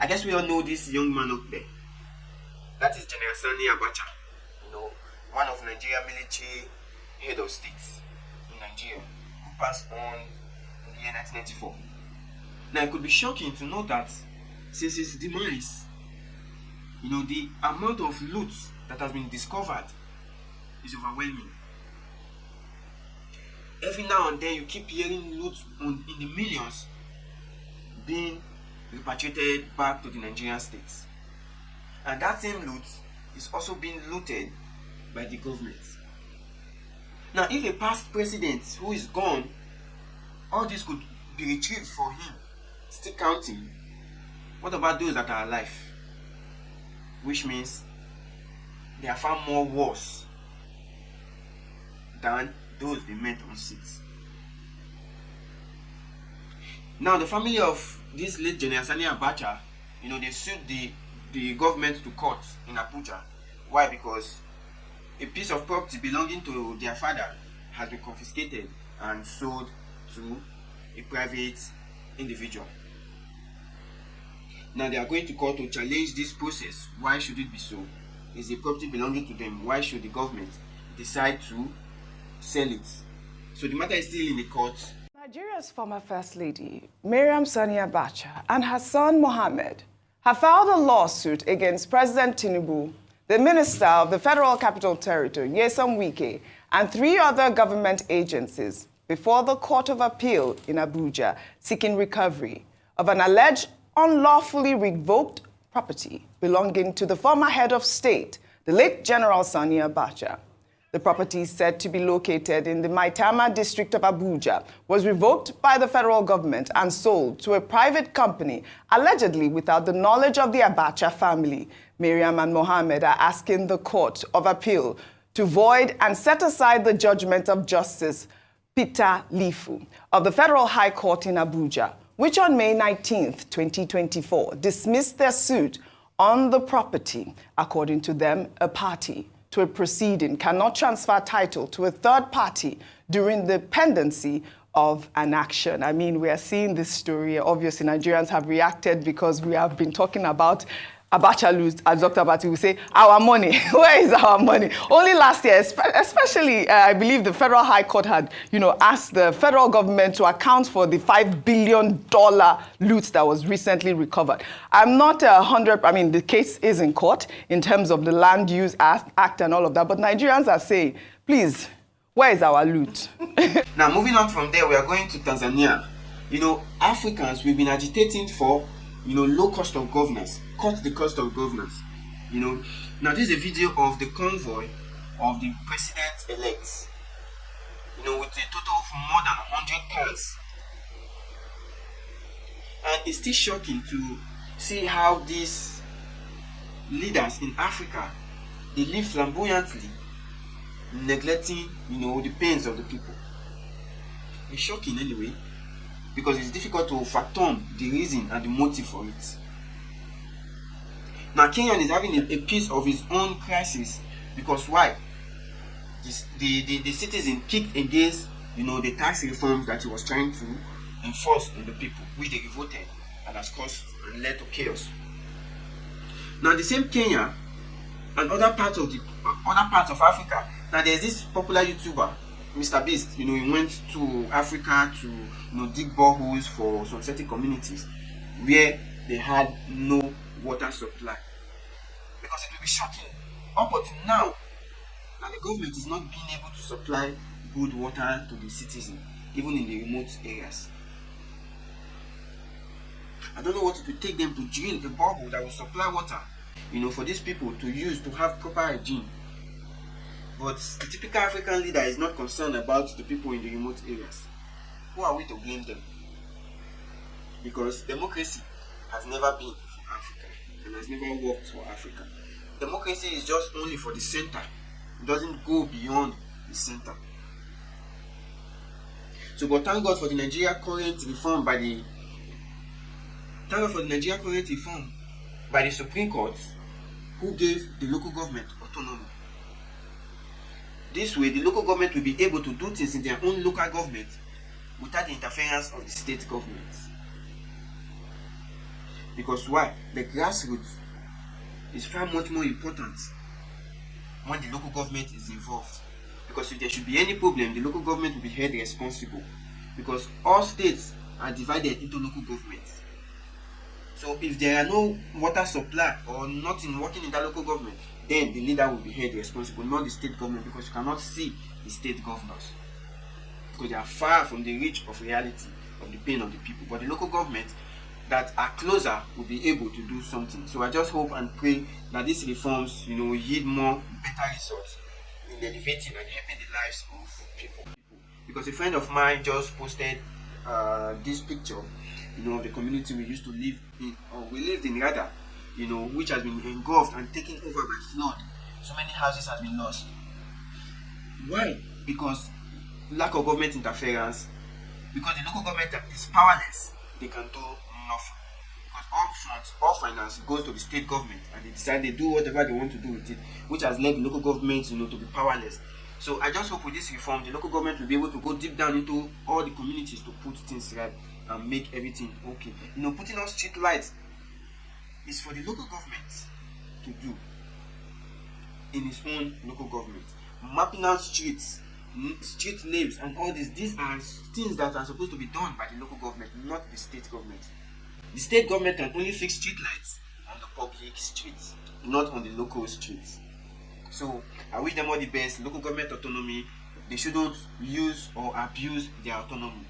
I guess we all know this young man up there. That is General Sani Abacha, one of Nigeria military head of states in Nigeria, who passed on in the year 1994. Now, it could be shocking to know that since his demise, the amount of loot that has been discovered is overwhelming. Every now and then, you keep hearing loot in the millions being repatriated back to the Nigerian states. And that same loot is also being looted by the government. Now, if a past president who is gone, all this could be retrieved for him, still counting, what about those that are alive? Which means they are far more worse than those they met on seats. Now, the family of this late General Sani Abacha, they sued the government to court in Abuja. Why? Because a piece of property belonging to their father has been confiscated and sold to a private individual. Now they are going to court to challenge this process. Why should it be so? Is the property belonging to them? Why should the government decide to sell it? So the matter is still in the court. Nigeria's former First Lady, Mariam Sani Abacha, and her son Mohammed have filed a lawsuit against President Tinubu, the Minister of the Federal Capital Territory, Nyesom Wike, and 3 other government agencies before the Court of Appeal in Abuja, seeking recovery of an alleged unlawfully revoked property belonging to the former head of state, the late General Sani Abacha. The property, said to be located in the Maitama district of Abuja, was revoked by the federal government and sold to a private company, allegedly without the knowledge of the Abacha family. Mariam and Mohammed are asking the Court of Appeal to void and set aside the judgment of Justice Peter Lifu of the Federal High Court in Abuja, which on May 19, 2024, dismissed their suit on the property. According to them, a party to a proceeding cannot transfer title to a third party during the pendency of an action. I mean, we are seeing this story. Obviously, Nigerians have reacted because we have been talking about Abacha lose, as Dr. Abati will say, our money. Where is our money? Only last year, especially, I believe the Federal High Court had, asked the federal government to account for the $5 billion loot that was recently recovered. I'm not 100, the case is in court in terms of the Land Use Act and all of that, but Nigerians are saying, please, where is our loot? Now, moving on from there, we are going to Tanzania. Africans, we've been agitating for, low cost of governance. Cut the cost of governance. Now this is a video of the convoy of the president-elect. With a total of more than 100 cars. And it's still shocking to see how these leaders in Africa, they live flamboyantly, neglecting, the pains of the people. It's shocking anyway, because it's difficult to fathom the reason and the motive for it. Now, Kenya is having a piece of his own crisis because why? The citizen kicked against, the tax reforms that he was trying to enforce on the people, which they voted, and has caused and led to chaos. Now, the same Kenya and other parts of Africa. Now, there's this popular YouTuber, Mr. Beast. He went to Africa to dig boreholes for some certain communities where they had no water supply. Because it will be shocking up until now that the government is not being able to supply good water to the citizen, even in the remote areas. I don't know what it will take them to drill a borehole that will supply water, for these people to use to have proper hygiene. But the typical African leader is not concerned about the people in the remote areas. Who are we to blame them? Because democracy has never been for Africa and has never worked for Africa. Democracy is just only for the center. It doesn't go beyond the center. So, but thank God for the Nigeria current reform by the Supreme Court, who gave the local government autonomy. This way, the local government will be able to do things in their own local government without the interference of the state government. Because why? The grassroots is far much more important when the local government is involved. Because if there should be any problem, the local government will be held responsible. Because all states are divided into local governments. So if there are no water supply or nothing working in that local government, then the leader will be held responsible, not the state government, because you cannot see the state governors. Because they are far from the reach of reality of the pain of the people. But the local government that are closer will be able to do something. So I just hope and pray that these reforms, will yield more better results in elevating and helping the lives of people. Because a friend of mine just posted this picture, of the community we used to live in, or we lived in rather, which has been engulfed and taken over by flood. So many houses have been lost. Why? Because lack of government interference. Because the local government is powerless, they can do nothing. Because all funds, all finance goes to the state government, and they decide they do whatever they want to do with it, which has led the local government, to be powerless. So I just hope with this reform, the local government will be able to go deep down into all the communities to put things right and make everything okay. Putting on street lights is for the local government to do in its own local government. Mapping out streets, street names, and all this. These are things that are supposed to be done by the local government, not the state government. The state government can only fix street lights on the public streets, not on the local streets. So I wish them all the best. Local government autonomy, they shouldn't use or abuse their autonomy.